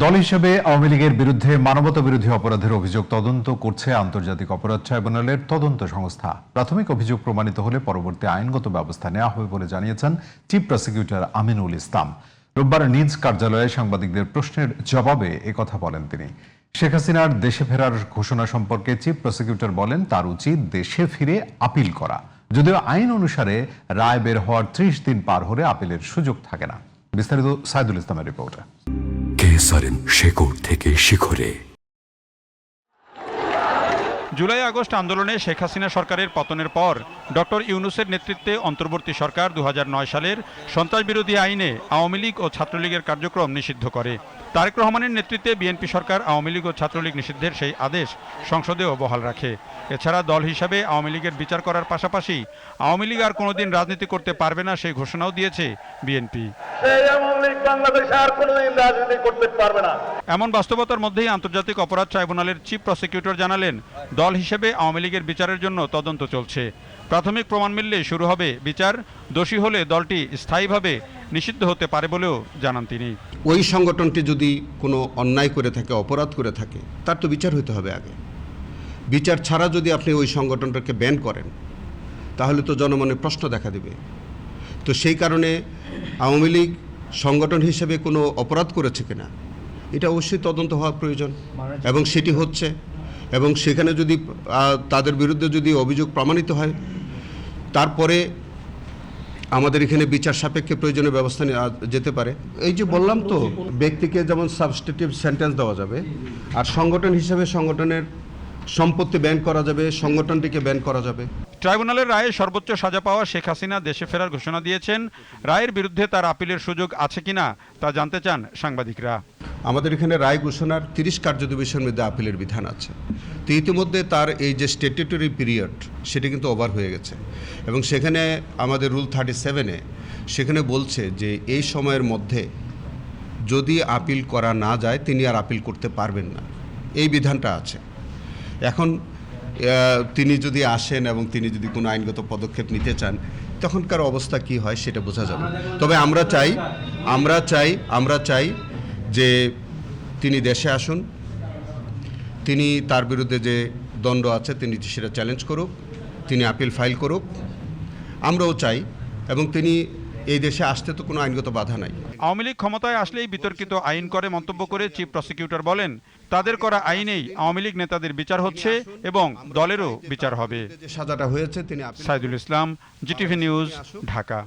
দল হিসেবে আওয়ামী লীগের বিরুদ্ধে মানবতা বিরোধী অপরাধের অভিযোগ তদন্ত করছে আন্তর্জাতিক অপরাধ ট্রাইব্যুনালের তদন্ত সংস্থা। প্রাথমিক অভিযোগ প্রমাণিত হলে পরবর্তী আইনগত ব্যবস্থা নেওয়া হবে বলে জানিয়েছেন চিফ প্রসিকিউটর আমিনুল ইসলাম। রোববার নিজ কার্যালয়ে সাংবাদিকদের প্রশ্নের জবাবে একথা বলেন তিনি। শেখ হাসিনার দেশে ফেরার ঘোষণা সম্পর্কে চিফ প্রসিকিউটর বলেন, তার উচিত দেশে ফিরে আপিল করা। যদিও আইন অনুসারে রায় বের হওয়ার ৩০ দিন পার হলে আপিলের সুযোগ থাকে না। বিস্তারিত সাইদুল ইসলামের রিপোর্টে। শেকড় থেকে শিখরে। জুলাই আগস্ট আন্দোলনে শেখ হাসিনা সরকারের পতনের পর ডক্টর ইউনূসের নেতৃত্বে অন্তর্বর্তী সরকার ২০০৯ সালের সন্ত্রাস বিরোধী আইনে আওয়ামী লীগ ও ছাত্রলীগের কার্যক্রম নিষিদ্ধ করে। তারেক রহমানের নেতৃত্বে বিএনপি সরকার আওয়ামী লীগ ও ছাত্রলীগ নিষিদ্ধের সেই আদেশ সংসদেও বহাল রাখে। এছাড়া দল হিসাবে আওয়ামী লীগের বিচার করার পাশাপাশি আওয়ামী লীগ আর কোনোদিন রাজনীতি করতে পারবে না সেই ঘোষণাও দিয়েছে বিএনপি। এমন বাস্তবতার মধ্যেই আন্তর্জাতিক অপরাধ ট্রাইব্যুনালের চিফ প্রসিকিউটর জানালেন, দল হিসেবে আওয়ামী লীগের বিচারের জন্য তদন্ত চলছে। প্রাথমিক প্রমাণ মিললে শুরু হবে বিচার। দোষী হলে দলটি স্থায়ীভাবে নিষিদ্ধ হতে পারে বলেও জানান তিনি। ওই সংগঠনটি যদি কোনো অন্যায় করে থাকে, অপরাধ করে থাকে, তার তো বিচার হতে হবে আগে। বিচার ছাড়া যদি আপনি ওই সংগঠনটাকে ব্যান করেন, তাহলে তো জনমনে প্রশ্ন দেখা দেবে। তো সেই কারণে আওয়ামী লীগ সংগঠন হিসেবে কোনো অপরাধ করেছে কিনা এটা অবশ্যই তদন্ত হওয়া প্রয়োজন, এবং সেটি হচ্ছে। এবং সেখানে যদি তাদের বিরুদ্ধে যদি অভিযোগ প্রমাণিত হয়, তারপরে আমাদের এখানে বিচার সাপেক্ষে প্রয়োজনীয় ব্যবস্থা নেওয়া যেতে পারে। এই যে বললাম তো, ব্যক্তিকে যেমন সাবস্টিটিউটিভ সেন্টেন্স দেওয়া যাবে, আর সংগঠন হিসেবে সংগঠনের সম্পত্তি ব্যান করা যাবে, সংগঠনটিকে ব্যান করা যাবে। ট্রাইব্যুনালের রায়ে সর্বোচ্চ সাজা পাওয়া শেখ হাসিনা দেশে ফেরার ঘোষণা দিয়েছেন। রায়ের বিরুদ্ধে তার আপিলের সুযোগ আছে কিনা তা জানতে চান সাংবাদিকরা। আমাদের এখানে রায় ঘোষণার 30 কার্যদিবসের মধ্যে আপিলের বিধান আছে। তো ইতিমধ্যে তার এই যে স্ট্যাটুটরি পিরিয়ড, সেটা কিন্তু ওভার হয়ে গেছে, এবং সেখানে আমাদের রুল 37-এ সেখানে বলছে যে এই সময়ের মধ্যে যদি আপিল করা না যায়, তিনি আর আপিল করতে পারবেন না, এই বিধানটা আছে। এখন তিনি যদি আসেন এবং তিনি যদি কোনো আইনগত পদক্ষেপ নিতে চান, তখনকার অবস্থা কি হয় সেটা বোঝা যাবে। তবে আমরা চাই যে তিনি দেশে আসুন, তিনি তার বিরুদ্ধে যে দণ্ড আছে তিনি সেটা চ্যালেঞ্জ করুক, তিনি আপিল ফাইল করুক, আমরাও চাই। এবং তিনি এই দেশে আসতে তো কোনো আইনগত বাধা নাই। আওয়ামী লীগ ক্ষমতায় আসলেই বিতর্কিত আইন করে মন্তব্য করে চিফ প্রসিকিউটর বলেন, তাদের করা আইনেই আওয়ামী লীগ নেতাদের বিচার হচ্ছে এবং দলেরও বিচার হবে। সাজাটা হয়েছে তিনি। Saidul Islam, GTV news, Dhaka.